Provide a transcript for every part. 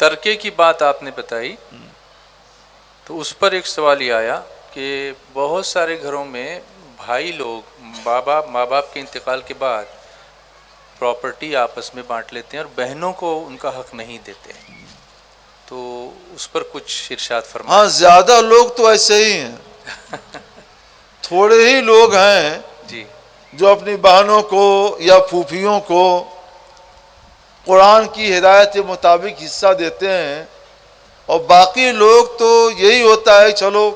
ترکے کی بات آپ نے بتائی تو اس پر ایک سوال یہ آیا کہ بہت سارے گھروں میں بھائی لوگ ماں باپ کے انتقال کے بعد پراپرٹی آپس میں بانٹ لیتے ہیں اور بہنوں کو ان کا حق نہیں دیتے، تو اس پر کچھ ارشاد فرمائیں۔ ہاں، زیادہ لوگ تو ایسے ہی ہیں، تھوڑے ہی لوگ ہیں جی جو اپنی بہنوں کو یا پھوپھیوں کو قرآن کی ہدایت کے مطابق حصہ دیتے ہیں، اور باقی لوگ تو یہی ہوتا ہے چلو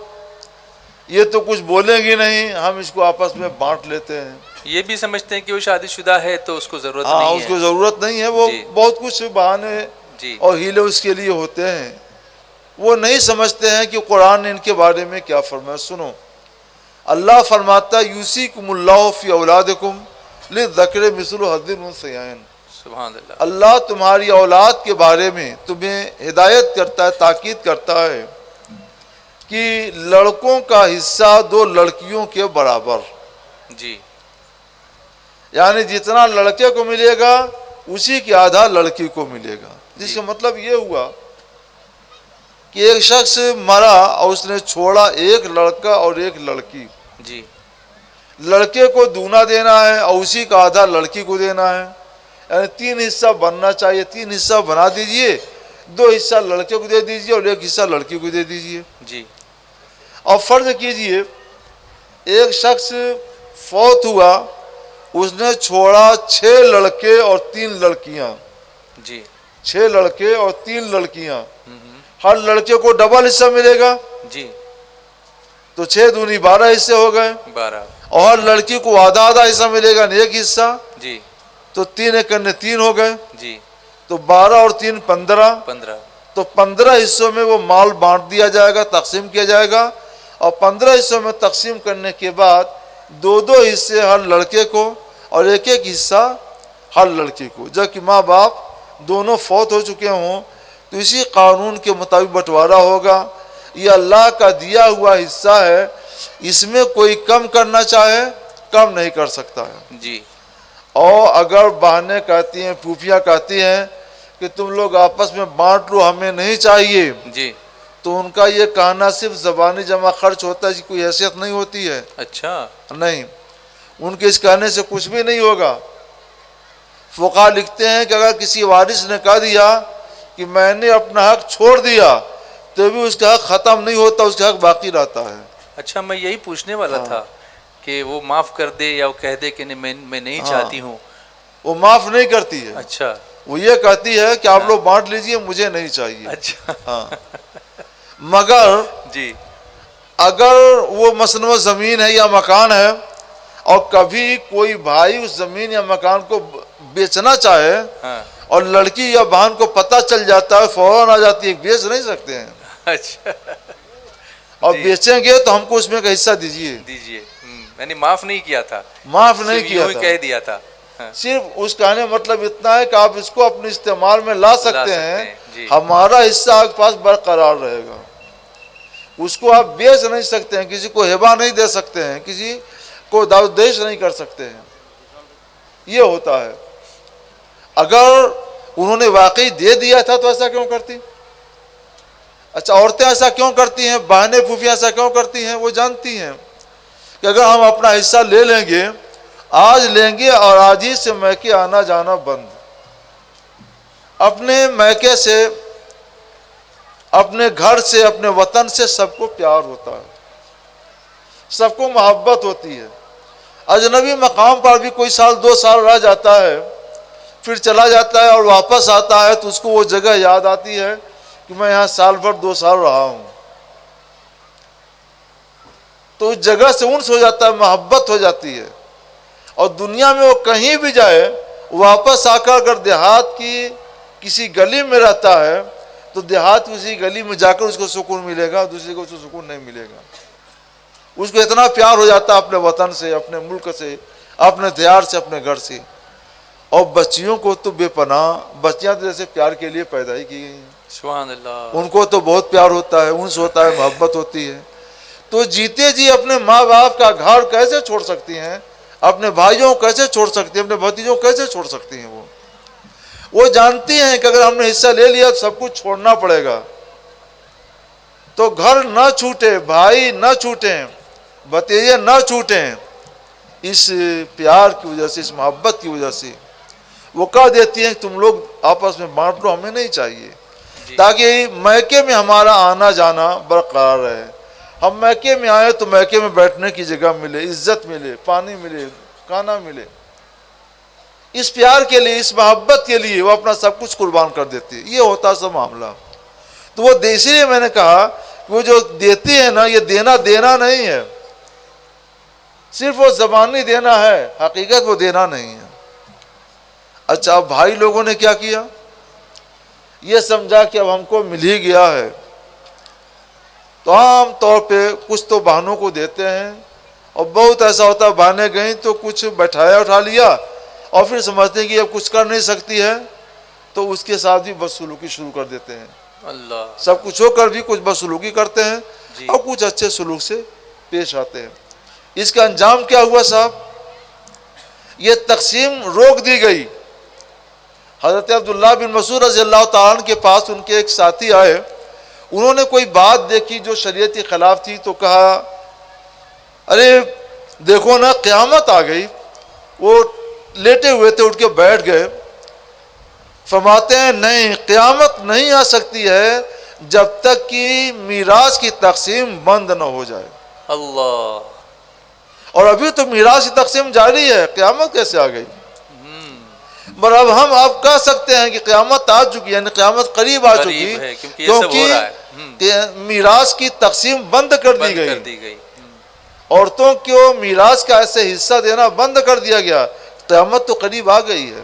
یہ تو کچھ بولیں گی نہیں، ہم اس کو آپس میں بانٹ لیتے ہیں۔ یہ بھی سمجھتے ہیں کہ وہ شادی شدہ ہے تو اس کو ضرورت ہاں، نہیں اس ہے۔ کو ضرورت نہیں ہے، وہ جی بہت کچھ بہانے جی اور ہیلے اس کے لیے ہوتے ہیں۔ وہ نہیں سمجھتے ہیں کہ قرآن نے ان کے بارے میں کیا فرمایا۔ سنو، اللہ فرماتا ہے یوصیکم اللہ فی اولادکم للذکر مثل حظ الانثیین۔ سبحان اللہ۔ اللہ تمہاری اولاد کے بارے میں تمہیں ہدایت کرتا ہے، تاکید کرتا ہے کہ لڑکوں کا حصہ 2 لڑکیوں کے برابر، جی یعنی جتنا لڑکے کو ملے گا اسی کی آدھا لڑکی کو ملے گا، جس کا مطلب یہ ہوا کہ ایک شخص مرا اور اس نے چھوڑا ایک لڑکا اور ایک لڑکی، جی لڑکے کو دونا دینا ہے اور اسی کا آدھا لڑکی کو دینا ہے، یعنی 3 حصہ بننا چاہیے، 3 حصہ بنا دیجئے، 2 حصہ لڑکے کو دے دیجئے اور 1 حصہ لڑکی کو دے دیجئے۔ جی اور فرض کیجئے ایک شخص فوت ہوا، اس نے چھوڑا 6 لڑکے اور 3 لڑکیاں، جی 6 لڑکے اور 3 لڑکیاں، ہر لڑکے کو ڈبل حصہ ملے گا، جی تو 6 دونی 12 حصے ہو گئے، 12 اور ہر لڑکی کو آدھا آدھا حصہ ملے گا، 1 حصہ، جی تو 3 ایک کرنے 3 ہو گئے، جی تو 12 اور 3 15، 15 تو 15 حصوں میں وہ مال بانٹ دیا جائے گا، تقسیم کیا جائے گا، اور 15 حصوں میں تقسیم کرنے کے بعد 2 حصے ہر لڑکے کو اور 1 حصہ ہر لڑکی کو، جبکہ ماں باپ دونوں فوت ہو چکے ہوں تو اسی قانون کے مطابق بٹوارا ہوگا۔ یہ اللہ کا دیا ہوا حصہ ہے، اس میں کوئی کم کرنا چاہے کم نہیں کر سکتا ہے۔ جی اور اگر بہنیں کہتی ہیں، پھوپھیاں کہتی ہیں کہ تم لوگ آپس میں بانٹ لو، ہمیں نہیں چاہیے، جی تو ان کا یہ کہنا صرف زبانی جمع خرچ ہوتا ہے، اس کی کوئی حیثیت نہیں ہوتی ہے، اچھا نہیں، ان کے اس کہنے سے کچھ بھی نہیں ہوگا۔ فقہا لکھتے ہیں کہ اگر کسی وارث نے کہہ دیا کہ میں نے اپنا حق چھوڑ دیا تو بھی اس کا حق ختم نہیں ہوتا، اس کا حق باقی رہتا ہے۔ اچھا، میں یہی پوچھنے والا تھا کہ وہ معاف کر دے یا وہ کہہ دے کہ میں نہیں چاہتی ہوں۔ وہ معاف نہیں کرتی ہے، اچھا وہ یہ کہتی ہے کہ آپ لوگ بانٹ لیجئے، مجھے نہیں چاہیے۔ اچھا ہاں، مگر جی اگر وہ مثلا زمین ہے یا مکان ہے اور کبھی کوئی بھائی اس زمین یا مکان کو بیچنا چاہے ہاں اور لڑکی یا بہن کو پتہ چل جاتا ہے، فوراً آ جاتی ہے، بیچ نہیں سکتے ہیں، اچھا اور جی بیچیں گے تو ہم کو اس میں کا حصہ دیجئے۔ دیجیے، میں نے معاف نہیں کیا تھا، معاف نہیں صرف کیا یوں ہی تھا، کہہ دیا تھا۔ ہاں، صرف اس کہنے مطلب اتنا ہے کہ آپ اس کو اپنے استعمال میں لا سکتے ہیں، جی ہمارا حصہ آپ کے پاس برقرار رہے گا۔ اس کو آپ بیچ نہیں سکتے ہیں، کسی کو ہبہ نہیں دے سکتے ہیں، کسی کو دعویش نہیں کر سکتے ہیں، یہ ہوتا ہے۔ اگر انہوں نے واقعی دے دیا تھا تو ایسا کیوں کرتی؟ اچھا، عورتیں ایسا کیوں کرتی ہیں، بہنیں پھوپھیاں ایسا کیوں کرتی ہیں؟ وہ جانتی ہیں کہ اگر ہم اپنا حصہ لے لیں گے، آج لیں گے اور آج ہی سے میکے آنا جانا بند۔ اپنے میکے سے، اپنے گھر سے، اپنے وطن سے سب کو پیار ہوتا ہے، سب کو محبت ہوتی ہے۔ اجنبی مقام پر بھی کوئی 1-2 سال رہ جاتا ہے، پھر چلا جاتا ہے اور واپس آتا ہے تو اس کو وہ جگہ یاد آتی ہے کہ میں یہاں سال بھر 2 سال رہا ہوں، تو اس جگہ سے انس ہو جاتا ہے، محبت ہو جاتی ہے۔ اور دنیا میں وہ کہیں بھی جائے، واپس آ کر اگر دیہات کی کسی گلی میں رہتا ہے تو دیہات کسی گلی میں جا کر اس کو سکون ملے گا، دوسرے کو اس کو سکون نہیں ملے گا۔ اس کو اتنا پیار ہو جاتا ہے اپنے وطن سے، اپنے ملک سے، اپنے دیار سے، اپنے گھر سے۔ اور بچیوں کو تو بے پناہ، بچیاں تو جیسے پیار کے لیے پیدا ہی کی گئی ہیں، سبحان اللہ۔ ان کو تو بہت پیار ہوتا ہے، انس ہوتا ہے، محبت ہوتی ہے۔ تو جیتے جی اپنے ماں باپ کا گھر کیسے چھوڑ سکتی ہیں، اپنے بھائیوں کو کیسے چھوڑ سکتی ہیں، اپنے بھتیجوں کو کیسے چھوڑ سکتی ہیں؟ وہ وہ جانتی ہیں کہ اگر ہم نے حصہ لے لیا تو سب کچھ چھوڑنا پڑے گا، تو گھر نہ چھوٹے، بھائی نہ چھوٹیں، بھتیجے نہ چھوٹیں، اس پیار کی وجہ سے، اس محبت کی وجہ سے وہ کہہ دیتی ہیں کہ تم لوگ آپس میں بانٹ لو، ہمیں نہیں چاہیے، تاکہ میکے میں ہمارا آنا جانا برقرار رہے۔ ہم میکے میں آئے تو میکے میں بیٹھنے کی جگہ ملے، عزت ملے، پانی ملے، کھانا ملے۔ اس پیار کے لیے، اس محبت کے لیے وہ اپنا سب کچھ قربان کر دیتی ہے۔ یہ ہوتا سب معاملہ۔ تو وہ اسی لیے میں نے کہا کہ وہ جو دیتی ہے نا، یہ دینا نہیں ہے، صرف وہ زبانی دینا ہے، حقیقت وہ دینا نہیں ہے۔ اچھا، اب بھائی لوگوں نے کیا کیا؟ یہ سمجھا کہ اب ہم کو مل ہی گیا ہے، تو عام طور پہ کچھ تو بہنوں کو دیتے ہیں، اور بہت ایسا ہوتا ہے بہنیں گئیں تو کچھ بیٹھایا اٹھا لیا، اور پھر سمجھتے ہیں کہ اب کچھ کر نہیں سکتی ہے، تو اس کے ساتھ بھی بدسلوکی شروع کر دیتے ہیں۔ اللہ، سب کچھ ہو کر بھی کچھ بدسلوکی کرتے ہیں، جی، اور کچھ اچھے سلوک سے پیش آتے ہیں۔ اس کا انجام کیا ہوا صاحب؟ یہ تقسیم روک دی گئی۔ حضرت عبداللہ بن مسعود رضی اللہ تعالیٰ عنہ کے پاس ان کے ایک ساتھی آئے، انہوں نے کوئی بات دیکھی جو شریعت کے خلاف تھی، تو کہا ارے دیکھو نا، قیامت آ گئی۔ وہ لیٹے ہوئے تھے، اٹھ کے بیٹھ گئے۔ فرماتے ہیں نہیں، قیامت نہیں آ سکتی ہے جب تک کہ میراث کی تقسیم بند نہ ہو جائے۔ اللہ، اور ابھی تو میراث کی تقسیم جاری ہے، قیامت کیسے آ گئی؟ پر اب ہم آپ کہہ سکتے ہیں کہ قیامت آ چکی، یعنی قیامت قریب آ چکی، قریب ہے، کیونکہ یہ سب ہو رہا ہے۔ کیونکہ میراث کی تقسیم بند کر دی بند کر گئی۔ دی گئی۔ عورتوں کو میراث کا ایسے حصہ دینا بند کر دیا گیا، قیامت تو قریب آ گئی ہے۔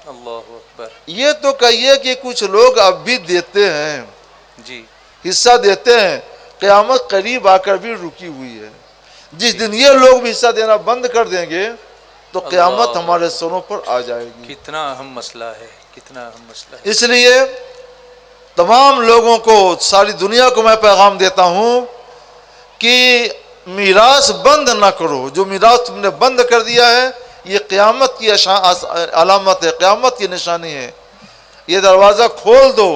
اللہ اکبر، یہ تو کہیے کہ کچھ لوگ اب بھی دیتے ہیں، جی، حصہ دیتے ہیں، قیامت قریب آ کر بھی رکی ہوئی ہے۔ جس دن یہ لوگ بھی حصہ دینا بند کر دیں گے تو قیامت ہمارے سروں پر آ جائے گی۔ کتنا اہم مسئلہ ہے، کتنا اہم مسئلہ ہے۔ اس لیے تمام لوگوں کو، ساری دنیا کو میں پیغام دیتا ہوں کہ میراث بند نہ کرو۔ جو میراث تم نے بند کر دیا ہے، یہ قیامت کی علامت ہے، قیامت کی نشانی ہے۔ یہ دروازہ کھول دو،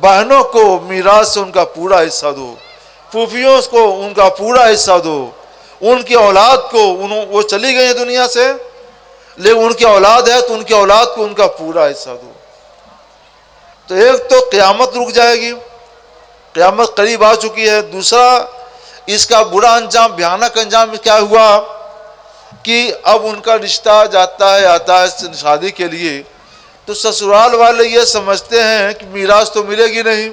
بہنوں کو میراث سے ان کا پورا حصہ دو، پھوپھیوں کو ان کا پورا حصہ دو، ان کی اولاد کو، وہ چلی گئی ہیں دنیا سے لیکن ان کی اولاد ہے تو ان کی اولاد کو ان کا پورا حصہ دو۔ تو ایک تو قیامت رک جائے گی، قیامت قریب آ چکی ہے۔ دوسرا، اس کا برا انجام، بھیانک انجام کیا ہوا کہ اب ان کا رشتہ جاتا ہے، آتا ہے شادی کے لیے، تو سسرال والے یہ سمجھتے ہیں کہ میراث تو ملے گی نہیں،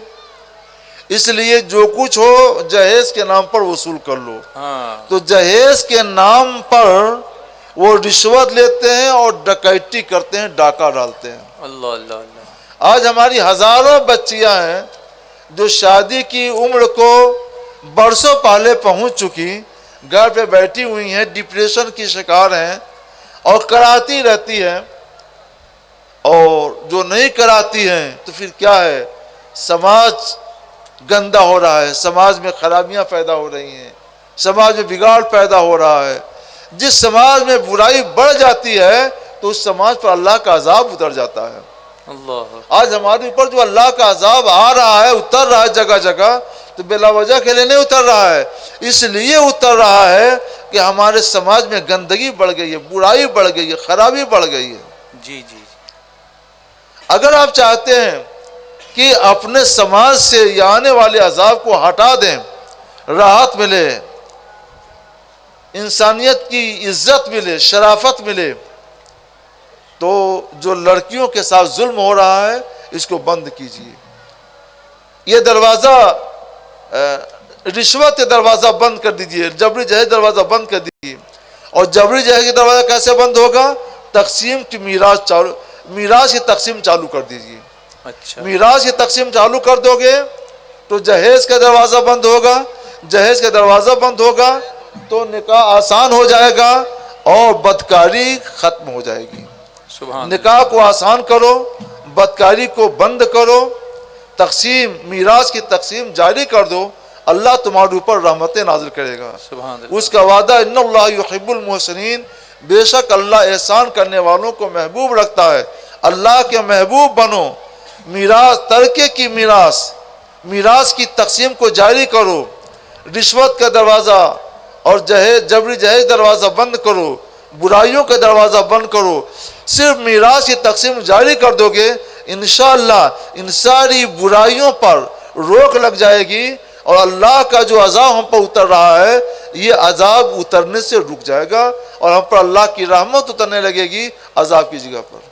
اس لیے جو کچھ ہو جہیز کے نام پر وصول کر لو۔ تو جہیز کے نام پر وہ رشوت لیتے ہیں اور ڈکیتی کرتے ہیں، ڈاکہ ڈالتے ہیں۔ اللہ اللہ اللہ، آج ہماری ہزاروں بچیاں ہیں جو شادی کی عمر کو برسوں پہلے پہنچ چکی، گھر پہ بیٹھی ہوئی ہیں، ڈپریشن کی شکار ہیں اور کراتی رہتی ہیں، اور جو نہیں کراتی ہیں تو پھر کیا ہے، سماج گندا ہو رہا ہے، سماج میں خرابیاں پیدا ہو رہی ہیں، سماج میں بگاڑ پیدا ہو رہا ہے۔ جس سماج میں برائی بڑھ جاتی ہے تو اس سماج پر اللہ کا عذاب اتر جاتا ہے۔ اللہ، آج ہمارے اوپر جو اللہ کا عذاب آ رہا ہے، اتر رہا ہے جگہ جگہ، تو بلا وجہ کے لیے نہیں اتر رہا ہے، اس لیے اتر رہا ہے کہ ہمارے سماج میں گندگی بڑھ گئی ہے، برائی بڑھ گئی ہے، خرابی بڑھ گئی ہے۔ جی جی، اگر آپ چاہتے ہیں کہ اپنے سماج سے یہ آنے والے عذاب کو ہٹا دیں، راحت ملے، انسانیت کی عزت ملے، شرافت ملے، تو جو لڑکیوں کے ساتھ ظلم ہو رہا ہے اس کو بند کیجیے۔ یہ دروازہ، رشوت کے دروازہ بند کر دیجیے، جبری جہیز دروازہ بند کر دیجیے۔ اور جبری جہیز کا دروازہ کیسے بند ہوگا؟ تقسیم کی میراث کی تقسیم چالو کر دیجیے۔ اچھا، میراث کی تقسیم چالو کر دو گے تو جہیز کا دروازہ بند ہوگا، جہیز کا دروازہ بند ہوگا تو نکاح آسان ہو جائے گا اور بدکاری ختم ہو جائے گی۔ سبحان نکاح کو آسان کرو، بدکاری کو بند کرو، تقسیم، میراث کی تقسیم جاری کر دو، اللہ تمہارے اوپر رحمتیں نازل کرے گا۔ سبحان اللہ، اس کا وعدہ ان اللہ یحب المحسنین، بے شک اللہ احسان کرنے والوں کو محبوب رکھتا ہے۔ اللہ کے محبوب بنو، میراث ترکے کی میراث کی تقسیم کو جاری کرو، رشوت کا دروازہ اور جبری جہیز دروازہ بند کرو، برائیوں کا دروازہ بند کرو، صرف میراث کی تقسیم جاری کر دو گے، انشاءاللہ ان ساری برائیوں پر روک لگ جائے گی، اور اللہ کا جو عذاب ہم پر اتر رہا ہے یہ عذاب اترنے سے رک جائے گا، اور ہم پر اللہ کی رحمت اترنے لگے گی عذاب کی جگہ پر۔